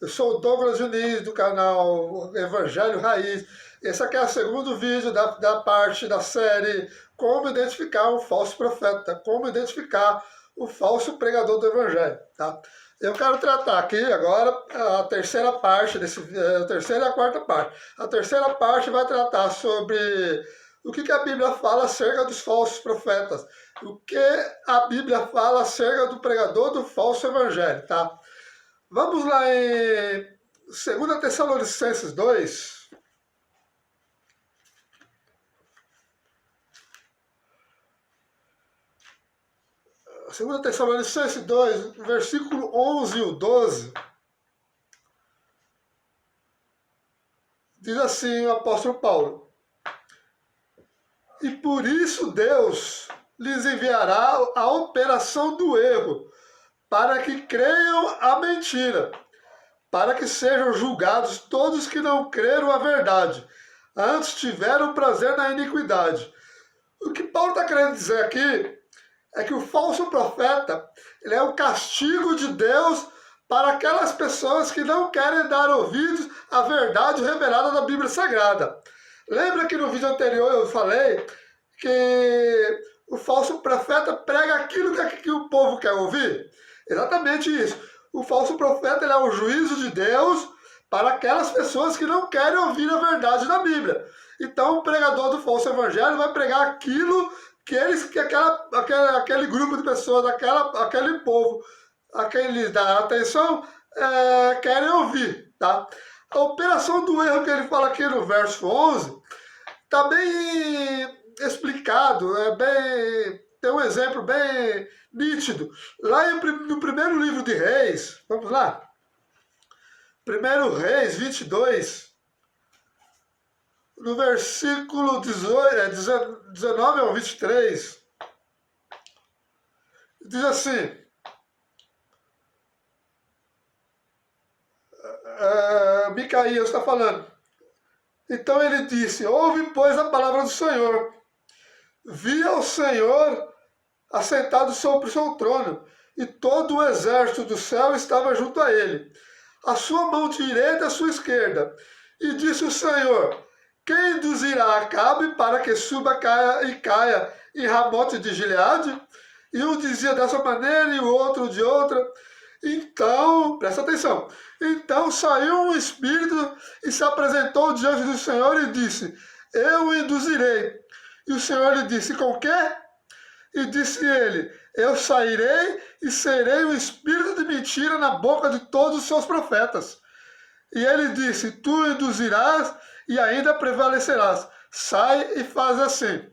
Eu sou o Douglas Diniz, do canal Evangelho Raiz. Esse aqui é o segundo vídeo da parte da série Como Identificar um Falso Profeta, como identificar o falso pregador do Evangelho. Tá? Eu quero tratar aqui agora a terceira parte, a terceira e a quarta parte. A terceira parte vai tratar sobre o que a Bíblia fala acerca dos falsos profetas, o que a Bíblia fala acerca do pregador do falso evangelho. Tá? Vamos lá em 2 Tessalonicenses 2. Segunda Tessalonicenses 2, versículo 11 e o 12. Diz assim o apóstolo Paulo: E por isso Deus lhes enviará a operação do erro, para que creiam a mentira, para que sejam julgados todos que não creram a verdade, antes tiveram prazer na iniquidade. O que Paulo está querendo dizer aqui é que o falso profeta, ele é o castigo de Deus para aquelas pessoas que não querem dar ouvidos à verdade revelada da Bíblia Sagrada. Lembra que no vídeo anterior eu falei que o falso profeta prega aquilo que o povo quer ouvir? Exatamente isso. O falso profeta, ele é o juízo de Deus para aquelas pessoas que não querem ouvir a verdade da Bíblia. Então o pregador do falso evangelho vai pregar aquilo que aquele grupo de pessoas, aquele povo, aqueles da atenção, querem ouvir. Tá? A operação do erro que ele fala aqui no verso 11 está bem explicado, tem um exemplo bem nítido. Lá no primeiro livro de Reis, vamos lá? 1 Reis 22, no versículo 19 ao 23, diz assim: Micaías está falando. Então ele disse: Ouve, pois, a palavra do Senhor. Via o Senhor assentado sobre o seu trono, e todo o exército do céu estava junto a ele, a sua mão direita e a sua esquerda. E disse o Senhor: Quem induzirá Acabe para que suba e caia em Ramote de Gileade? E um dizia dessa maneira e o outro de outra. Então, presta atenção, então saiu um espírito e se apresentou diante do Senhor e disse: Eu o induzirei. E o Senhor lhe disse: Com quê? E disse ele: Eu sairei e serei um espírito de mentira na boca de todos os seus profetas. E ele disse: Tu induzirás e ainda prevalecerás. Sai e faz assim.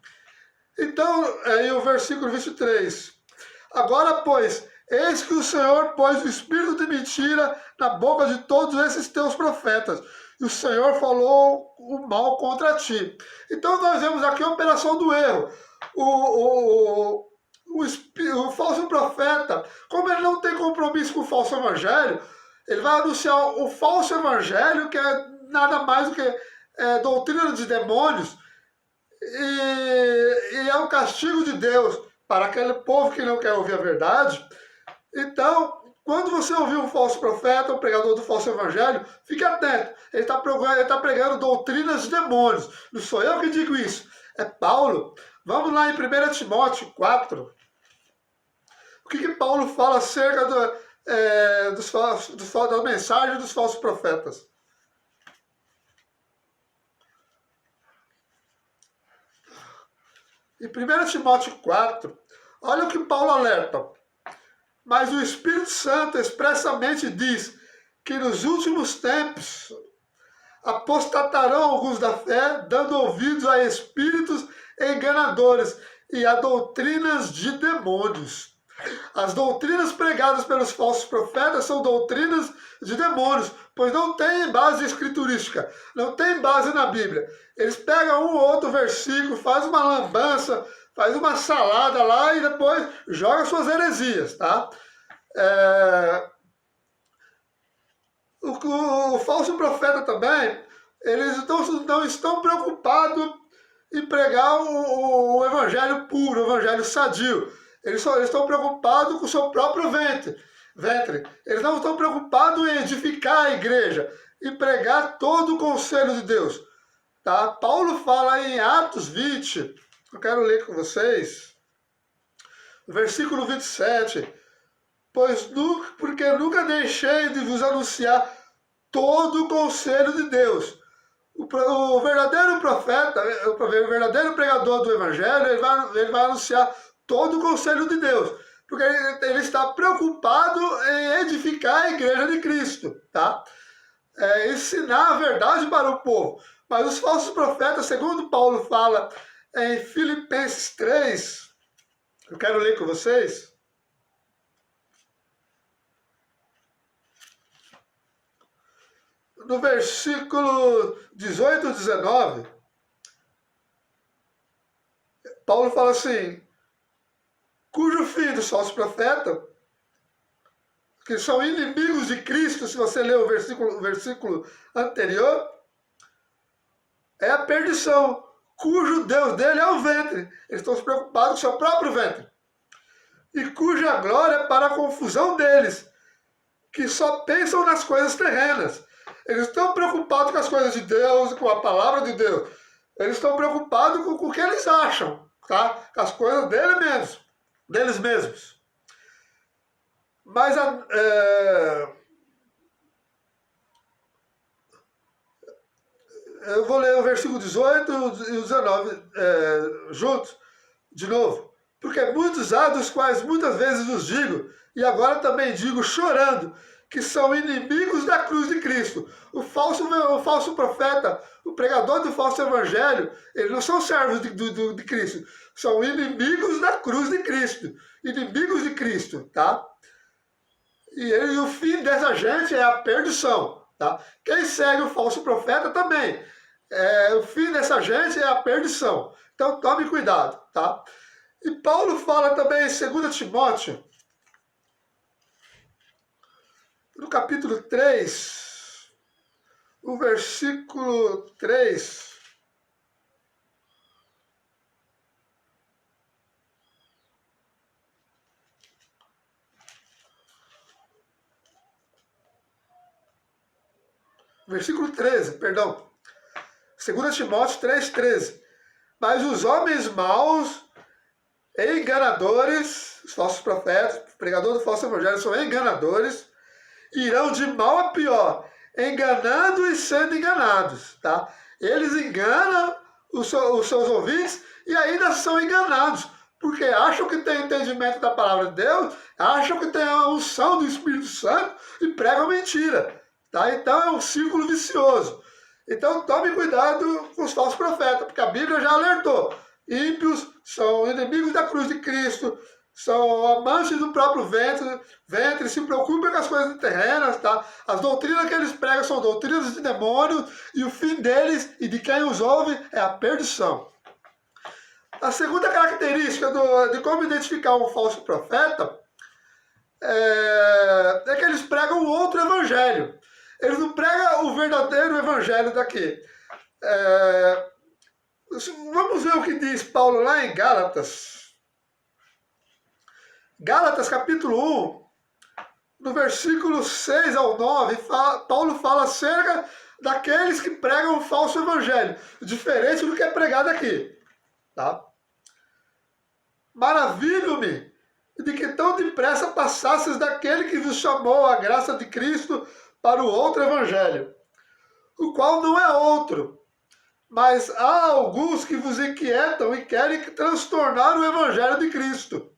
Então, aí o versículo 23. Agora, pois, eis que o Senhor pôs o espírito de mentira na boca de todos esses teus profetas, e o Senhor falou o mal contra ti. Então nós vemos aqui a operação do erro. O falso profeta, como ele não tem compromisso com o falso evangelho, ele vai anunciar o falso evangelho, que é nada mais do que doutrina de demônios, e é o castigo de Deus para aquele povo que não quer ouvir a verdade. Então, quando você ouvir um falso profeta, um pregador do falso evangelho, fique atento. Ele está pregando doutrinas de demônios. Não sou eu que digo isso, é Paulo. Vamos lá em 1 Timóteo 4. O que Paulo fala acerca da mensagem dos falsos profetas? Em 1 Timóteo 4, olha o que Paulo alerta. Mas o Espírito Santo expressamente diz que nos últimos tempos apostatarão alguns da fé, dando ouvidos a espíritos enganadores e a doutrinas de demônios. As doutrinas pregadas pelos falsos profetas são doutrinas de demônios, pois não tem base escriturística, não tem base na Bíblia. Eles pegam um ou outro versículo, fazem uma lambança, faz uma salada lá e depois joga suas heresias, tá? O falso profeta também, eles não estão preocupados em pregar o evangelho puro, o evangelho sadio. Eles estão preocupados com o seu próprio ventre. ventre. Eles não estão preocupados em edificar a igreja e pregar todo o conselho de Deus. Tá? Paulo fala em Atos 20, eu quero ler com vocês, versículo 27, porque nunca deixei de vos anunciar todo o conselho de Deus. O verdadeiro profeta, o verdadeiro pregador do evangelho, ele vai anunciar todo o conselho de Deus, porque ele está preocupado em edificar a igreja de Cristo, tá? Ensinar a verdade para o povo. Mas os falsos profetas, segundo Paulo fala em Filipenses 3, eu quero ler com vocês. No versículo 18 e 19, Paulo fala assim, cujo fim dos falsos profetas, que são inimigos de Cristo, se você ler o versículo anterior, é a perdição, cujo Deus dele é o ventre. Eles estão se preocupados com o seu próprio ventre. E cuja glória é para a confusão deles, que só pensam nas coisas terrenas. Eles estão preocupados com as coisas de Deus, com a palavra de Deus. Eles estão preocupados com o que eles acham, tá? Com as coisas deles mesmos. Mas eu vou ler o versículo 18 e o 19 juntos, de novo. Porque muitos há dos quais muitas vezes vos digo, e agora também digo chorando, que são inimigos da cruz de Cristo. O falso profeta, o pregador do falso evangelho, eles não são servos de Cristo, são inimigos da cruz de Cristo. Inimigos de Cristo, tá? E o fim dessa gente é a perdição, tá? Quem segue o falso profeta também. O fim dessa gente é a perdição. Então tome cuidado, tá? E Paulo fala também em 2 Timóteo, no capítulo 3, o versículo 3. Versículo 13, perdão. 2 Timóteo 3,13. Mas os homens maus, enganadores, os falsos profetas, pregadores do falso evangelho são enganadores, irão de mal a pior, enganando e sendo enganados, tá? Eles enganam os seus ouvintes e ainda são enganados, porque acham que tem entendimento da palavra de Deus, acham que tem a unção do Espírito Santo e pregam mentira, tá? Então é um círculo vicioso. Então tome cuidado com os falsos profetas, porque a Bíblia já alertou. Ímpios são inimigos da cruz de Cristo, são amantes do próprio ventre, se preocupam com as coisas terrenas, tá? As doutrinas que eles pregam são doutrinas de demônio, e o fim deles e de quem os ouve é a perdição. A segunda característica de como identificar um falso profeta é que eles pregam outro evangelho. Eles não pregam o verdadeiro evangelho daqui. Vamos ver o que diz Paulo lá em Gálatas. Gálatas capítulo 1, no versículo 6 ao 9, Paulo fala acerca daqueles que pregam o falso evangelho, diferente do que é pregado aqui. Tá? Maravilho-me de que tão depressa passasses daquele que vos chamou a graça de Cristo para o outro evangelho, o qual não é outro, mas há alguns que vos inquietam e querem transtornar o evangelho de Cristo.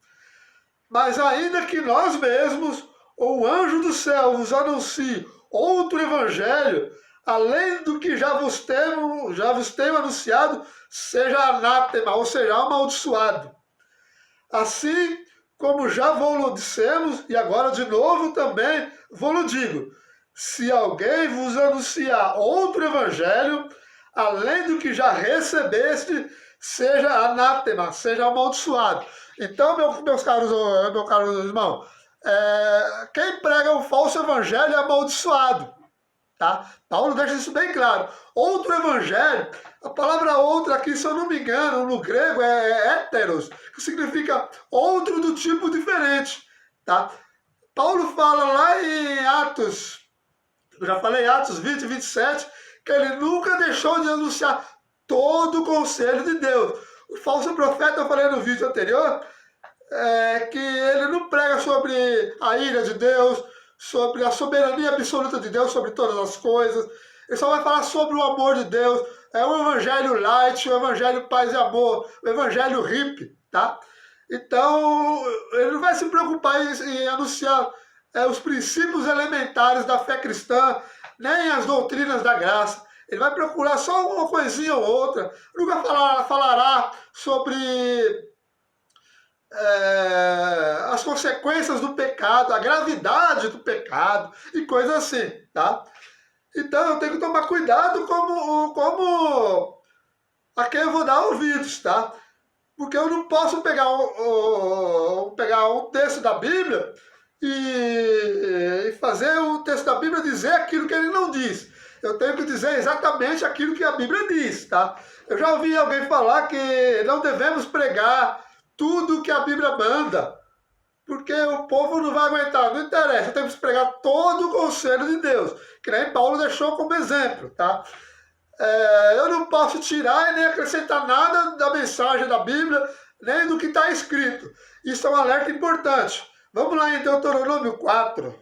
Mas ainda que nós mesmos, ou o anjo do céu, vos anuncie outro evangelho, além do que já vos tenho anunciado, seja anátema, ou seja, amaldiçoado. Assim como já vos dissemos, e agora de novo também vos digo, se alguém vos anunciar outro evangelho, além do que já recebeste, seja anátema, seja amaldiçoado. Então, meus caros irmãos, quem prega o falso evangelho é amaldiçoado. Tá? Paulo deixa isso bem claro. Outro evangelho, a palavra outro aqui, se eu não me engano, no grego é héteros, que significa outro do tipo diferente. Tá? Paulo fala lá em Atos, eu já falei Atos 20, 27, que ele nunca deixou de anunciar todo o conselho de Deus. O falso profeta, eu falei no vídeo anterior, que ele não prega sobre a ira de Deus, sobre a soberania absoluta de Deus sobre todas as coisas. Ele só vai falar sobre o amor de Deus. É um evangelho light, um evangelho paz e amor, um evangelho hippie, tá? Então, ele não vai se preocupar em anunciar os princípios elementares da fé cristã, nem as doutrinas da graça. Ele vai procurar só uma coisinha ou outra. Nunca falará sobre as consequências do pecado, a gravidade do pecado e coisas assim, tá? Então eu tenho que tomar cuidado como a quem eu vou dar ouvidos, tá? Porque eu não posso pegar um texto da Bíblia e fazer o texto da Bíblia dizer aquilo que ele não diz. Eu tenho que dizer exatamente aquilo que a Bíblia diz, tá? Eu já ouvi alguém falar que não devemos pregar tudo que a Bíblia manda, porque o povo não vai aguentar, não interessa, temos que pregar todo o conselho de Deus, que nem Paulo deixou como exemplo, tá? Eu não posso tirar e nem acrescentar nada da mensagem da Bíblia, nem do que está escrito. Isso é um alerta importante. Vamos lá em Deuteronômio 4.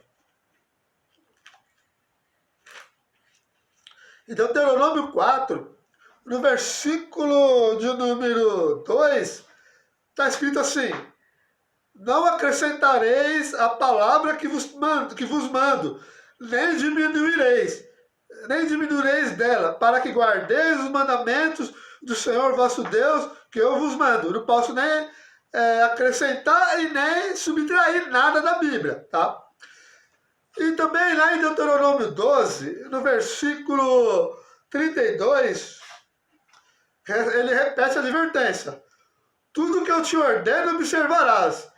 Em Deuteronômio 4, no versículo de número 2, está escrito assim: não acrescentareis a palavra que vos mando, nem diminuireis dela, para que guardeis os mandamentos do Senhor vosso Deus, que eu vos mando. Eu não posso nem acrescentar e nem subtrair nada da Bíblia, tá? E também lá em Deuteronômio 12, no versículo 32, ele repete a advertência: tudo que eu te ordeno observarás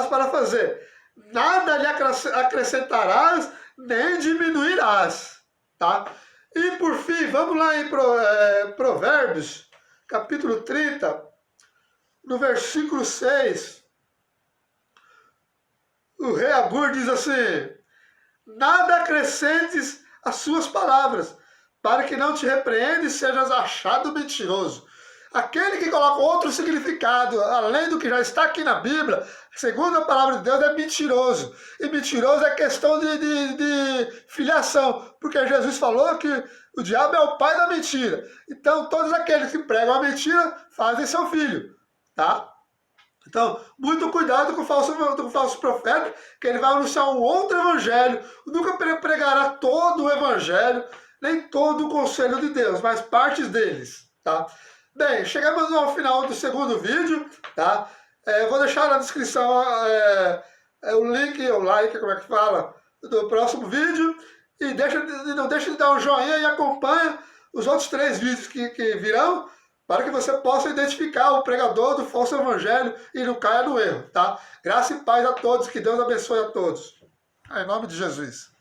para fazer. Nada lhe acrescentarás, nem diminuirás. Tá? E por fim, vamos lá em Provérbios, capítulo 30, no versículo 6. O rei Agur diz assim: nada acrescentes às suas palavras, para que não te repreenda e sejas achado mentiroso. Aquele que coloca outro significado, além do que já está aqui na Bíblia, segundo a palavra de Deus, é mentiroso. E mentiroso é questão de filiação, porque Jesus falou que o diabo é o pai da mentira. Então, todos aqueles que pregam a mentira fazem seu filho, tá? Então, muito cuidado com o falso profeta, que ele vai anunciar um outro evangelho, nunca pregará todo o evangelho, nem todo o conselho de Deus, mas partes deles, tá? Bem, chegamos ao final do segundo vídeo, tá? Vou deixar na descrição o link, o like, como é que fala, do próximo vídeo, e não deixe de dar um joinha e acompanha os outros 3 vídeos que virão, para que você possa identificar o pregador do falso evangelho e não caia no erro, tá? Graça e paz a todos, que Deus abençoe a todos. Em nome de Jesus.